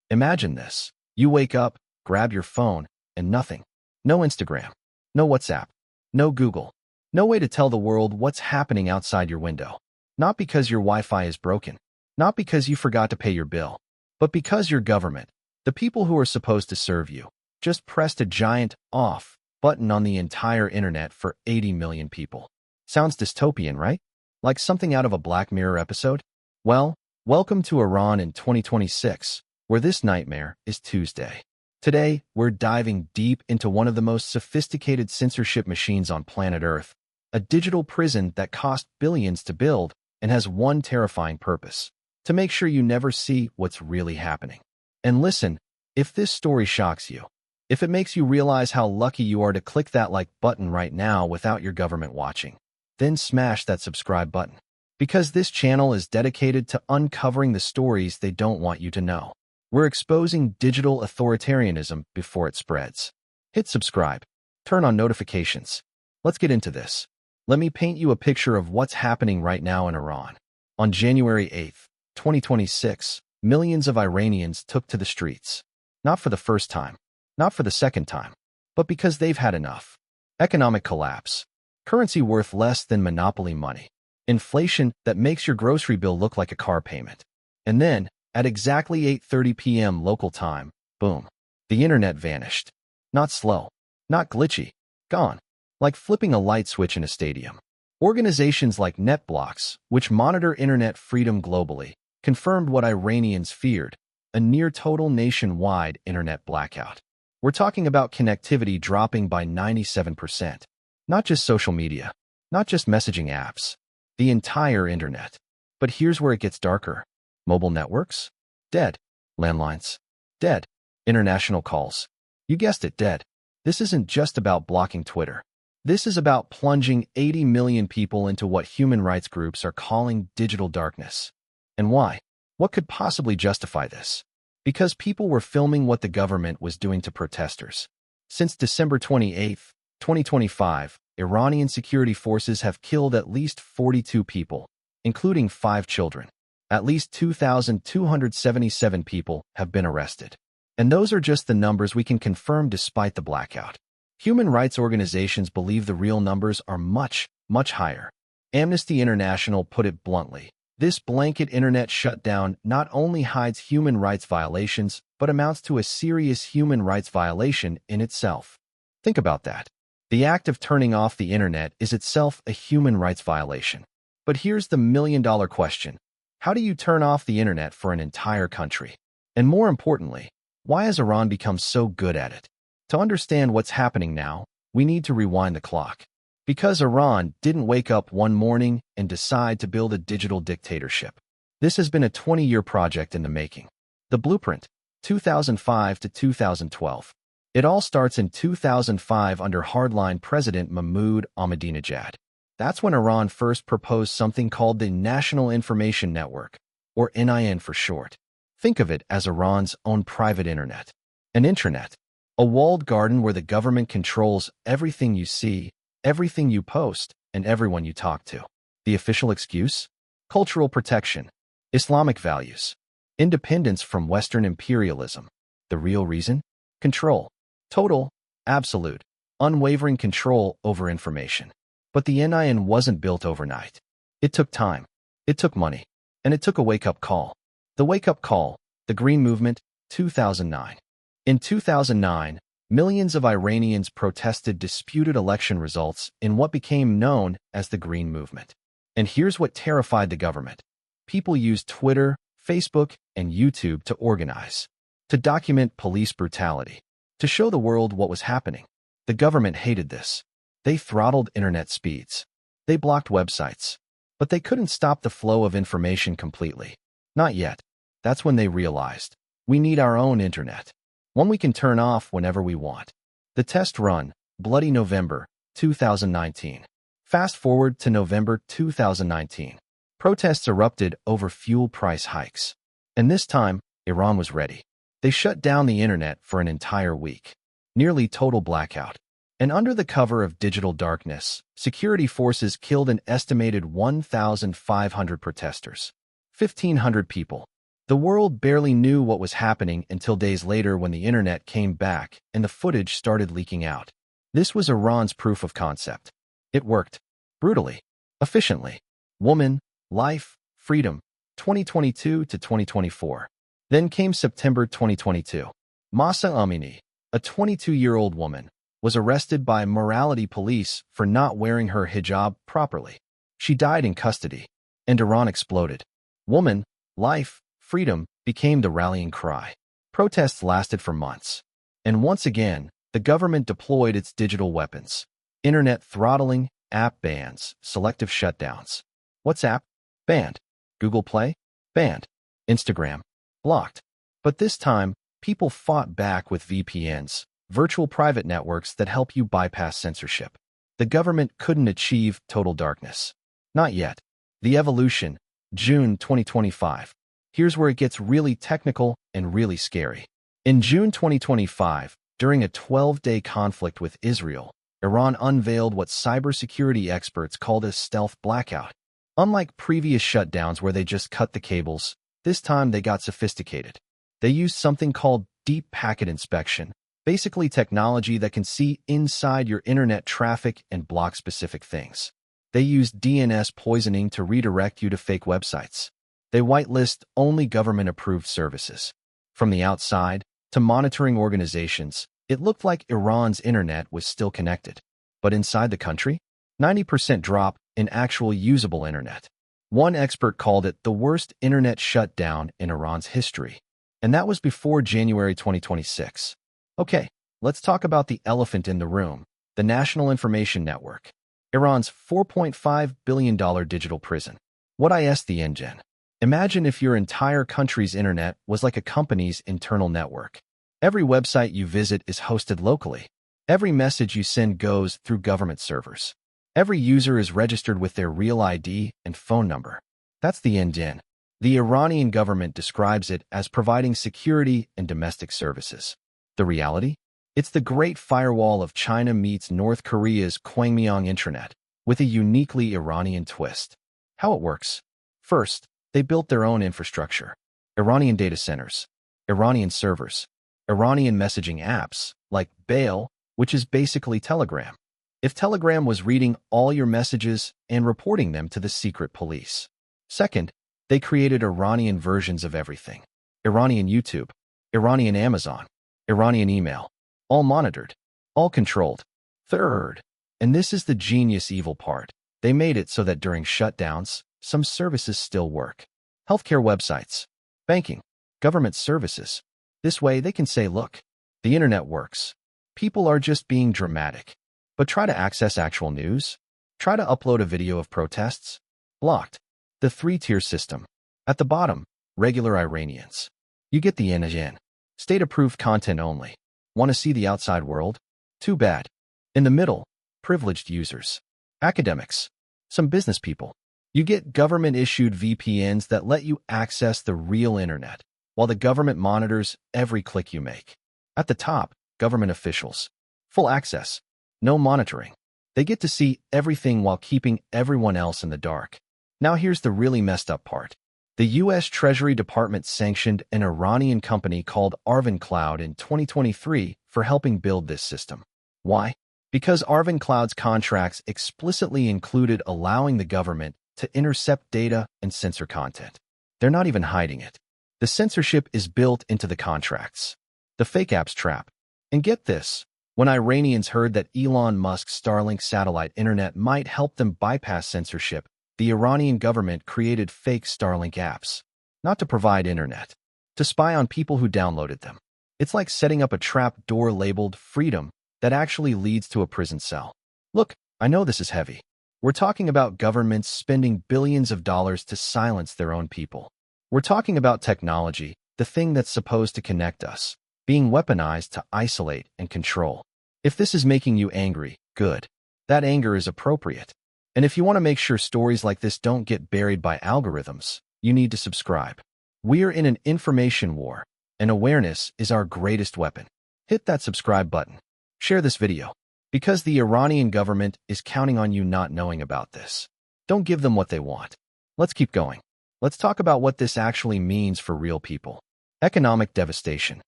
Imagine this. You wake up, grab your phone, and nothing. No Instagram. No WhatsApp. No Google. No way to tell the world what's happening outside your window. Not because your Wi-Fi is broken. Not because you forgot to pay your bill. But because your government, the people who are supposed to serve you, just pressed a giant off button on the entire internet for 80 million people. Sounds dystopian, right? Like something out of a Black Mirror episode? Well, welcome to Iran in 2026, where this nightmare is Tuesday. Today, we're diving deep into one of the most sophisticated censorship machines on planet Earth, a digital prison that cost billions to build and has one terrifying purpose: to make sure you never see what's really happening. And listen, if this story shocks you, if it makes you realize how lucky you are to click that like button right now without your government watching, then smash that subscribe button. Because this channel is dedicated to uncovering the stories they don't want you to know. We're exposing digital authoritarianism before it spreads. Hit subscribe. Turn on notifications. Let's get into this. Let me paint you a picture of what's happening right now in Iran. On January 8th, 2026, millions of Iranians took to the streets. Not for the first time, not for the second time, but because they've had enough. Economic collapse. Currency worth less than monopoly money. Inflation that makes your grocery bill look like a car payment. And then, at exactly 8:30 p.m. local time, boom, the internet vanished. Not slow, not glitchy, gone. Like flipping a light switch in a stadium. Organizations like NetBlocks, which monitor internet freedom globally, confirmed what Iranians feared: a near-total nationwide internet blackout. We're talking about connectivity dropping by 97%. Not just social media, not just messaging apps, the entire internet. But here's where it gets darker. Mobile networks? Dead. Landlines? Dead. International calls? You guessed it, dead. This isn't just about blocking Twitter. This is about plunging 80 million people into what human rights groups are calling digital darkness. And why? What could possibly justify this? Because people were filming what the government was doing to protesters. Since December 28, 2025, Iranian security forces have killed at least 42 people, including 5 children. At least 2,277 people have been arrested. And those are just the numbers we can confirm despite the blackout. Human rights organizations believe the real numbers are much, much higher. Amnesty International put it bluntly: this blanket internet shutdown not only hides human rights violations, but amounts to a serious human rights violation in itself. Think about that. The act of turning off the internet is itself a human rights violation. But here's the million-dollar question. How do you turn off the internet for an entire country? And more importantly, why has Iran become so good at it? To understand what's happening now, we need to rewind the clock. Because Iran didn't wake up one morning and decide to build a digital dictatorship. This has been a 20-year project in the making. The blueprint, 2005 to 2012. It all starts in 2005 under hardline President Mahmoud Ahmadinejad. That's when Iran first proposed something called the National Information Network, or NIN for short. Think of it as Iran's own private internet. An intranet. A walled garden where the government controls everything you see, everything you post, and everyone you talk to. The official excuse? Cultural protection. Islamic values. Independence from Western imperialism. The real reason? Control. Total, absolute, unwavering control over information. But the NIN wasn't built overnight. It took time. It took money. And it took a wake-up call. The wake-up call, the Green Movement, 2009. In 2009, millions of Iranians protested disputed election results in what became known as the Green Movement. And here's what terrified the government. People used Twitter, Facebook, and YouTube to organize, to document police brutality, to show the world what was happening. The government hated this. They throttled internet speeds. They blocked websites. But they couldn't stop the flow of information completely. Not yet. That's when they realized, we need our own internet. One we can turn off whenever we want. The test run, Bloody November, 2019. Fast forward to November 2019. Protests erupted over fuel price hikes. And this time, Iran was ready. They shut down the internet for an entire week. Nearly total blackout. And under the cover of digital darkness, security forces killed an estimated 1,500 protesters. 1,500 people. The world barely knew what was happening until days later when the internet came back and the footage started leaking out. This was Iran's proof of concept. It worked. Brutally. Efficiently. Woman, life, freedom. 2022 to 2024. Then came September 2022. Mahsa Amini, a 22-year-old woman, was arrested by morality police for not wearing her hijab properly. She died in custody, and Iran exploded. Woman, life, freedom became the rallying cry. Protests lasted for months. And once again, the government deployed its digital weapons. Internet throttling, app bans, selective shutdowns. WhatsApp? Banned. Google Play? Banned. Instagram? Blocked. But this time, people fought back with VPNs, virtual private networks that help you bypass censorship. The government couldn't achieve total darkness. Not yet. The evolution, June 2025. Here's where it gets really technical and really scary. In June 2025, during a 12-day conflict with Israel, Iran unveiled what cybersecurity experts called a stealth blackout. Unlike previous shutdowns where they just cut the cables, this time they got sophisticated. They used something called deep packet inspection, basically technology that can see inside your internet traffic and block specific things. They used DNS poisoning to redirect you to fake websites. They whitelist only government-approved services. From the outside to monitoring organizations, it looked like Iran's internet was still connected. But inside the country, 90% drop in actual usable internet. One expert called it the worst internet shutdown in Iran's history. And that was before January 2026. Okay, let's talk about the elephant in the room, the National Information Network. Iran's $4.5 billion digital prison. What is the engine? Imagine if your entire country's internet was like a company's internal network. Every website you visit is hosted locally. Every message you send goes through government servers. Every user is registered with their real ID and phone number. That's the engine. The Iranian government describes it as providing security and domestic services. The reality? It's the Great Firewall of China meets North Korea's Kwangmyong intranet, with a uniquely Iranian twist. How it works? First, they built their own infrastructure. Iranian data centers, Iranian servers, Iranian messaging apps, like Bail, which is basically Telegram. If Telegram was reading all your messages and reporting them to the secret police. Second, they created Iranian versions of everything. Iranian YouTube, Iranian Amazon, Iranian email, all monitored, all controlled. Third, and this is the genius evil part, they made it so that during shutdowns, some services still work. Healthcare websites, banking, government services. This way they can say, look, the internet works. People are just being dramatic. But try to access actual news. Try to upload a video of protests. Blocked. The three-tier system. At the bottom, regular Iranians. You get the in. State-approved content only. Want to see the outside world? Too bad. In the middle, privileged users. Academics. Some business people. You get government-issued VPNs that let you access the real internet, while the government monitors every click you make. At the top, government officials. Full access. No monitoring. They get to see everything while keeping everyone else in the dark. Now here's the really messed up part. The U.S. Treasury Department sanctioned an Iranian company called Arvin Cloud in 2023 for helping build this system. Why? Because Arvin Cloud's contracts explicitly included allowing the government to intercept data and censor content. They're not even hiding it. The censorship is built into the contracts. The fake apps trap. And get this. When Iranians heard that Elon Musk's Starlink satellite internet might help them bypass censorship, the Iranian government created fake Starlink apps. Not to provide internet, to spy on people who downloaded them. It's like setting up a trap door labeled freedom that actually leads to a prison cell. Look, I know this is heavy. We're talking about governments spending billions of dollars to silence their own people. We're talking about technology, the thing that's supposed to connect us, being weaponized to isolate and control. If this is making you angry, good. That anger is appropriate. And if you want to make sure stories like this don't get buried by algorithms, you need to subscribe. We're in an information war, and awareness is our greatest weapon. Hit that subscribe button. Share this video, because the Iranian government is counting on you not knowing about this. Don't give them what they want. Let's keep going. Let's talk about what this actually means for real people. Economic devastation.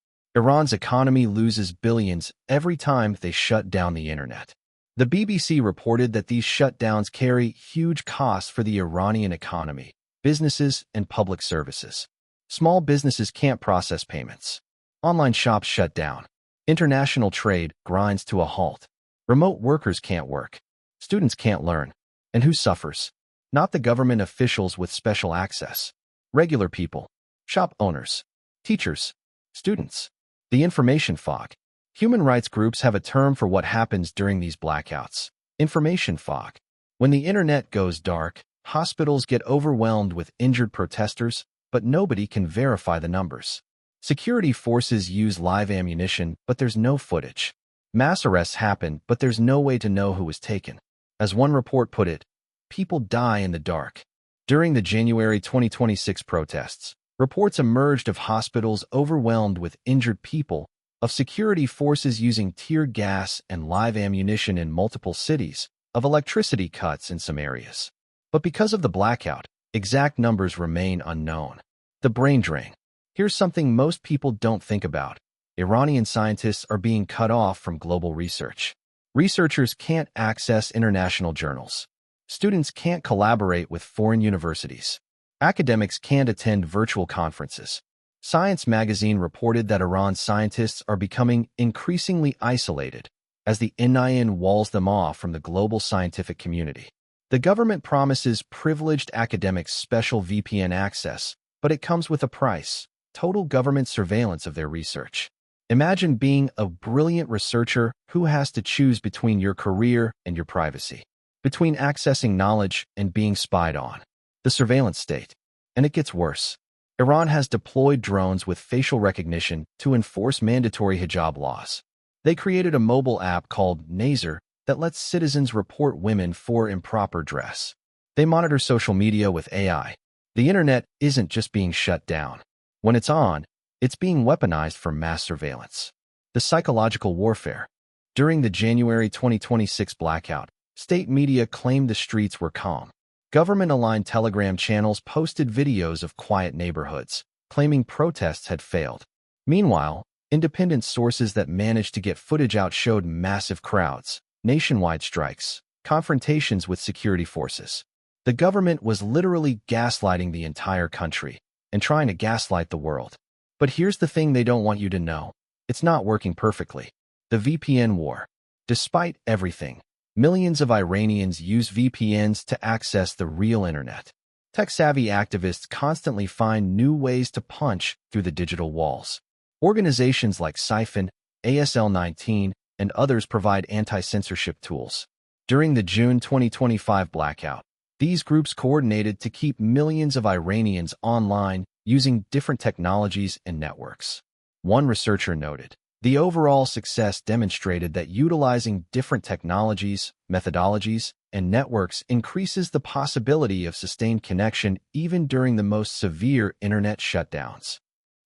Iran's economy loses billions every time they shut down the internet. The BBC reported that these shutdowns carry huge costs for the Iranian economy, businesses, and public services. Small businesses can't process payments. Online shops shut down. International trade grinds to a halt. Remote workers can't work. Students can't learn. And who suffers? Not the government officials with special access. Regular people. Shop owners. Teachers. Students. The information fog. Human rights groups have a term for what happens during these blackouts. Information fog. When the internet goes dark, hospitals get overwhelmed with injured protesters, but nobody can verify the numbers. Security forces use live ammunition, but there's no footage. Mass arrests happen, but there's no way to know who was taken. As one report put it, people die in the dark. During the January 2026 protests, reports emerged of hospitals overwhelmed with injured people, of security forces using tear gas and live ammunition in multiple cities, of electricity cuts in some areas. But because of the blackout, exact numbers remain unknown. The brain drain. Here's something most people don't think about. Iranian scientists are being cut off from global research. Researchers can't access international journals. Students can't collaborate with foreign universities. Academics can't attend virtual conferences. Science magazine reported that Iran's scientists are becoming increasingly isolated as the NIN walls them off from the global scientific community. The government promises privileged academics special VPN access, but it comes with a price: total government surveillance of their research. Imagine being a brilliant researcher who has to choose between your career and your privacy, between accessing knowledge and being spied on. The surveillance state. And it gets worse. Iran has deployed drones with facial recognition to enforce mandatory hijab laws. They created a mobile app called Nazar that lets citizens report women for improper dress. They monitor social media with AI. The internet isn't just being shut down. When it's on, it's being weaponized for mass surveillance. The psychological warfare. During the January 2026 blackout, state media claimed the streets were calm. Government-aligned Telegram channels posted videos of quiet neighborhoods, claiming protests had failed. Meanwhile, independent sources that managed to get footage out showed massive crowds, nationwide strikes, confrontations with security forces. The government was literally gaslighting the entire country and trying to gaslight the world. But here's the thing they don't want you to know. It's not working perfectly. The VPN war. Despite everything, millions of Iranians use VPNs to access the real internet. Tech-savvy activists constantly find new ways to punch through the digital walls. Organizations like Siphon, ASL19, and others provide anti-censorship tools. During the June 2025 blackout, these groups coordinated to keep millions of Iranians online using different technologies and networks. One researcher noted, the overall success demonstrated that utilizing different technologies, methodologies, and networks increases the possibility of sustained connection even during the most severe internet shutdowns.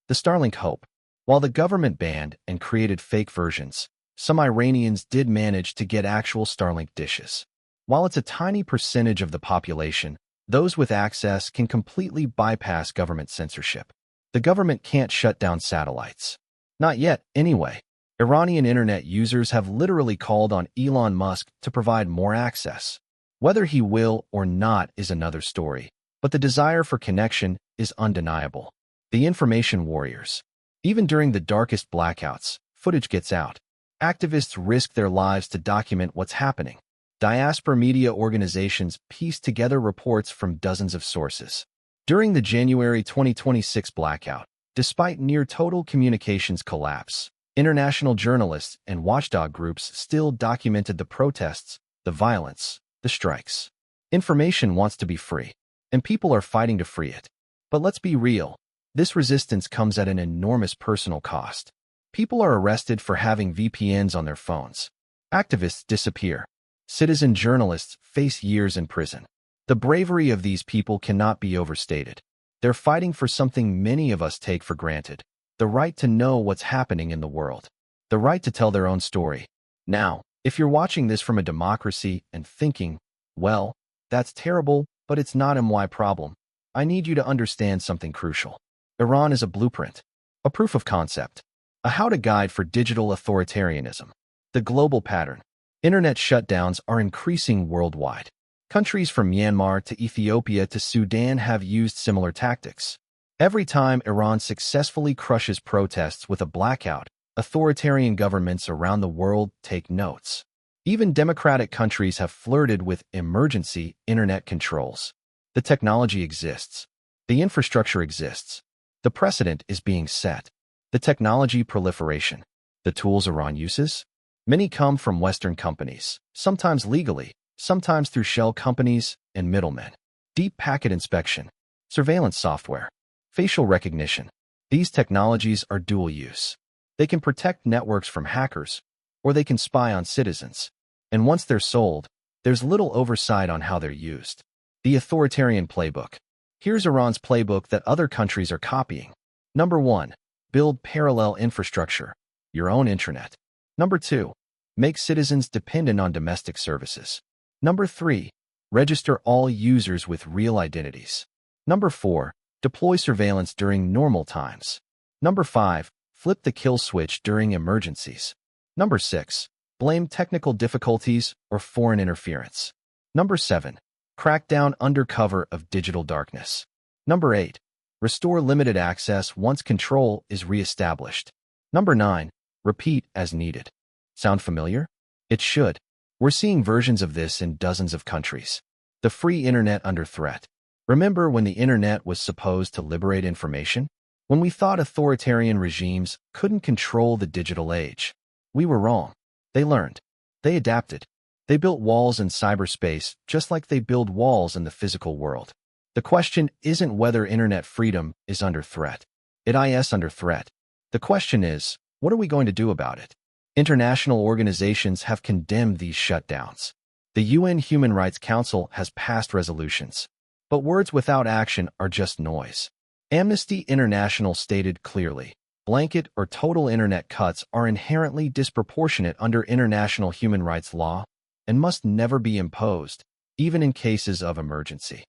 The Starlink hope. While the government banned and created fake versions, some Iranians did manage to get actual Starlink dishes. While it's a tiny percentage of the population, those with access can completely bypass government censorship. The government can't shut down satellites. Not yet, anyway. Iranian internet users have literally called on Elon Musk to provide more access. Whether he will or not is another story, but the desire for connection is undeniable. The information warriors. Even during the darkest blackouts, footage gets out. Activists risk their lives to document what's happening. Diaspora media organizations piece together reports from dozens of sources. During the January 2026 blackout, despite near-total communications collapse, international journalists and watchdog groups still documented the protests, the violence, the strikes. Information wants to be free, and people are fighting to free it. But let's be real. This resistance comes at an enormous personal cost. People are arrested for having VPNs on their phones. Activists disappear. Citizen journalists face years in prison. The bravery of these people cannot be overstated. They're fighting for something many of us take for granted: the right to know what's happening in the world, the right to tell their own story. Now, if you're watching this from a democracy and thinking, well, that's terrible, but it's not my problem, I need you to understand something crucial. Iran is a blueprint, a proof of concept, a how-to guide for digital authoritarianism. The global pattern. Internet shutdowns are increasing worldwide. Countries from Myanmar to Ethiopia to Sudan have used similar tactics. Every time Iran successfully crushes protests with a blackout, authoritarian governments around the world take notes. Even democratic countries have flirted with emergency internet controls. The technology exists. The infrastructure exists. The precedent is being set. The technology proliferation. The tools Iran uses? Many come from Western companies, sometimes legally, sometimes through shell companies and middlemen. Deep packet inspection, surveillance software, facial recognition. These technologies are dual use. They can protect networks from hackers, or they can spy on citizens. And once they're sold, there's little oversight on how they're used. The authoritarian playbook. Here's Iran's playbook that other countries are copying. Number 1. Build parallel infrastructure, your own internet. Number 2. Make citizens dependent on domestic services. Number 3. Register all users with real identities. Number 4. Deploy surveillance during normal times. Number 5. Flip the kill switch during emergencies. Number 6. Blame technical difficulties or foreign interference. Number 7. Crack down under cover of digital darkness. Number 8. Restore limited access once control is re-established. Number 9. Repeat as needed. Sound familiar? It should. We're seeing versions of this in dozens of countries. The free internet under threat. Remember when the internet was supposed to liberate information? When we thought authoritarian regimes couldn't control the digital age? We were wrong. They learned. They adapted. They built walls in cyberspace just like they build walls in the physical world. The question isn't whether internet freedom is under threat. It is under threat. The question is, what are we going to do about it? International organizations have condemned these shutdowns. The UN Human Rights Council has passed resolutions. But words without action are just noise. Amnesty International stated clearly, blanket or total internet cuts are inherently disproportionate under international human rights law and must never be imposed, even in cases of emergency.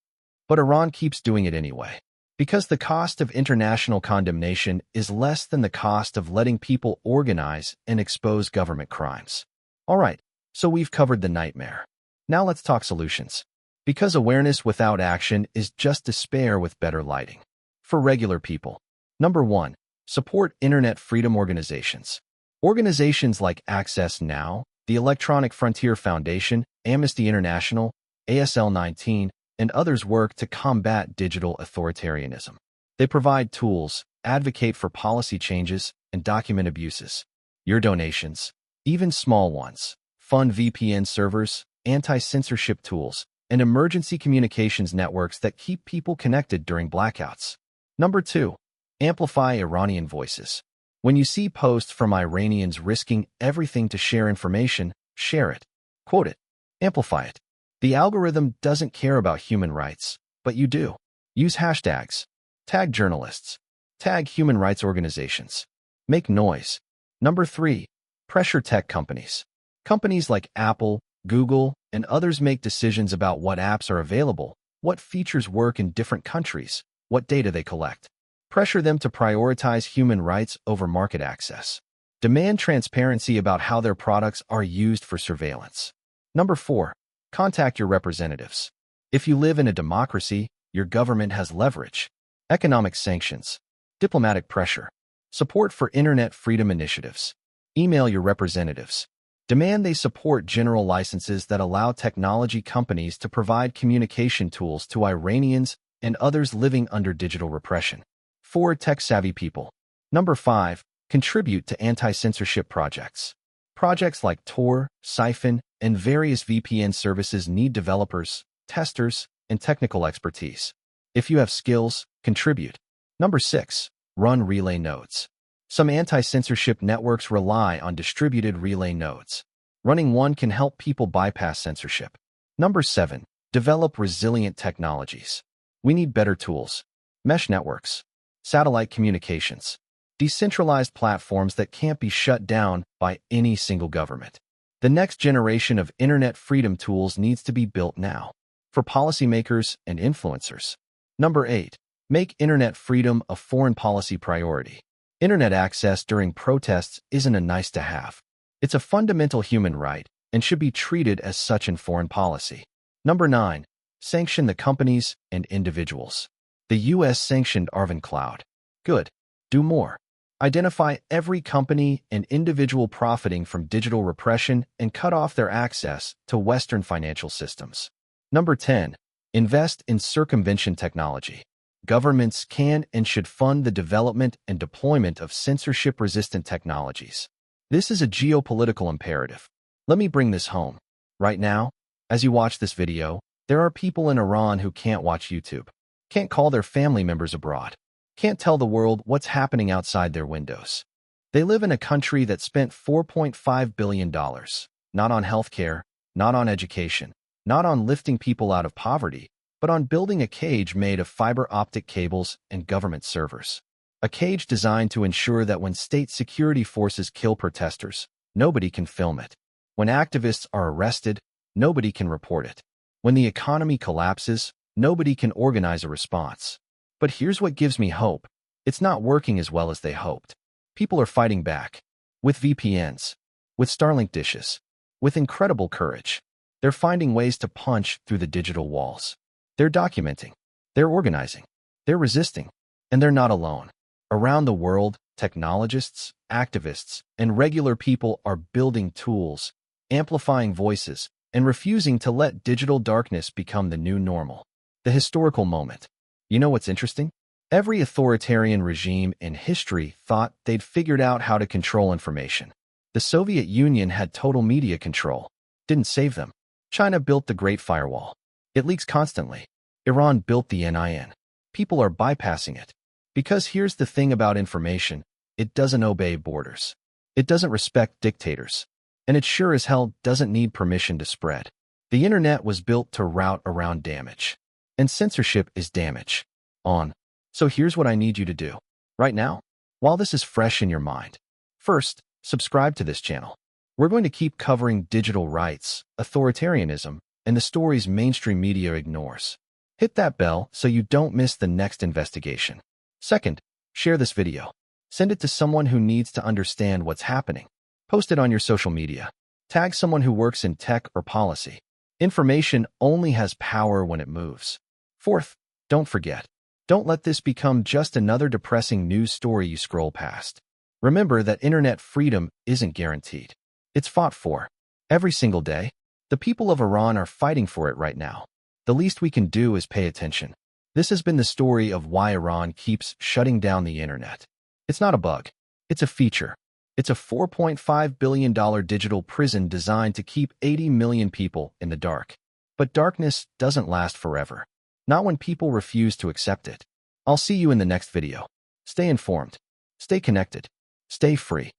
But Iran keeps doing it anyway, because the cost of international condemnation is less than the cost of letting people organize and expose government crimes. All right, so we've covered the nightmare. Now let's talk solutions. Because awareness without action is just despair with better lighting. For regular people. Number 1. Support internet freedom organizations. Organizations like Access Now, the Electronic Frontier Foundation, Amnesty International, ASL 19, and others work to combat digital authoritarianism. They provide tools, advocate for policy changes, and document abuses. Your donations, even small ones, fund VPN servers, anti-censorship tools, and emergency communications networks that keep people connected during blackouts. Number 2. Amplify Iranian voices. When you see posts from Iranians risking everything to share information, share it. Quote it. Amplify it. The algorithm doesn't care about human rights, but you do. Use hashtags. Tag journalists. Tag human rights organizations. Make noise. Number 3. Pressure tech companies. Companies like Apple, Google, and others make decisions about what apps are available, what features work in different countries, what data they collect. Pressure them to prioritize human rights over market access. Demand transparency about how their products are used for surveillance. Number 4. Contact your representatives. If you live in a democracy, your government has leverage. Economic sanctions. Diplomatic pressure. Support for internet freedom initiatives. Email your representatives. Demand they support general licenses that allow technology companies to provide communication tools to Iranians and others living under digital repression. For tech-savvy people. Number 5. Contribute to anti-censorship projects. Projects like Tor, Siphon, and various VPN services need developers, testers, and technical expertise. If you have skills, contribute. Number 6. Run relay nodes. Some anti-censorship networks rely on distributed relay nodes. Running one can help people bypass censorship. Number 7. Develop resilient technologies. We need better tools. Mesh networks. Satellite communications. Decentralized platforms that can't be shut down by any single government. The next generation of internet freedom tools needs to be built now. For policymakers and influencers. Number 8. Make internet freedom a foreign policy priority. Internet access during protests isn't a nice-to-have. It's a fundamental human right and should be treated as such in foreign policy. Number 9. Sanction the companies and individuals. The U.S. sanctioned Arvin Cloud. Good. Do more. Identify every company and individual profiting from digital repression and cut off their access to Western financial systems. Number 10. Invest in circumvention technology. Governments can and should fund the development and deployment of censorship-resistant technologies. This is a geopolitical imperative. Let me bring this home. Right now, as you watch this video, there are people in Iran who can't watch YouTube, can't call their family members abroad, can't tell the world what's happening outside their windows. They live in a country that spent $4.5 billion, not on healthcare, not on education, not on lifting people out of poverty, but on building a cage made of fiber optic cables and government servers. A cage designed to ensure that when state security forces kill protesters, nobody can film it. When activists are arrested, nobody can report it. When the economy collapses, nobody can organize a response. But here's what gives me hope. It's not working as well as they hoped. People are fighting back. With VPNs, with Starlink dishes, with incredible courage. They're finding ways to punch through the digital walls. They're documenting. They're organizing. They're resisting. And they're not alone. Around the world, technologists, activists, and regular people are building tools, amplifying voices, and refusing to let digital darkness become the new normal. The historical moment. You know what's interesting? Every authoritarian regime in history thought they'd figured out how to control information. The Soviet Union had total media control. Didn't save them. China built the Great Firewall. It leaks constantly. Iran built the NIN. People are bypassing it. Because here's the thing about information, it doesn't obey borders. It doesn't respect dictators. And it sure as hell doesn't need permission to spread. The internet was built to route around damage. And censorship is damage. So here's what I need you to do. Right now, while this is fresh in your mind. First, subscribe to this channel. We're going to keep covering digital rights, authoritarianism, and the stories mainstream media ignores. Hit that bell so you don't miss the next investigation. Second, share this video. Send it to someone who needs to understand what's happening. Post it on your social media. Tag someone who works in tech or policy. Information only has power when it moves. Fourth, don't forget. Don't let this become just another depressing news story you scroll past. Remember that internet freedom isn't guaranteed. It's fought for. Every single day. The people of Iran are fighting for it right now. The least we can do is pay attention. This has been the story of why Iran keeps shutting down the internet. It's not a bug. It's a feature. It's a $4.5 billion digital prison designed to keep 80 million people in the dark. But darkness doesn't last forever. Not when people refuse to accept it. I'll see you in the next video. Stay informed. Stay connected. Stay free.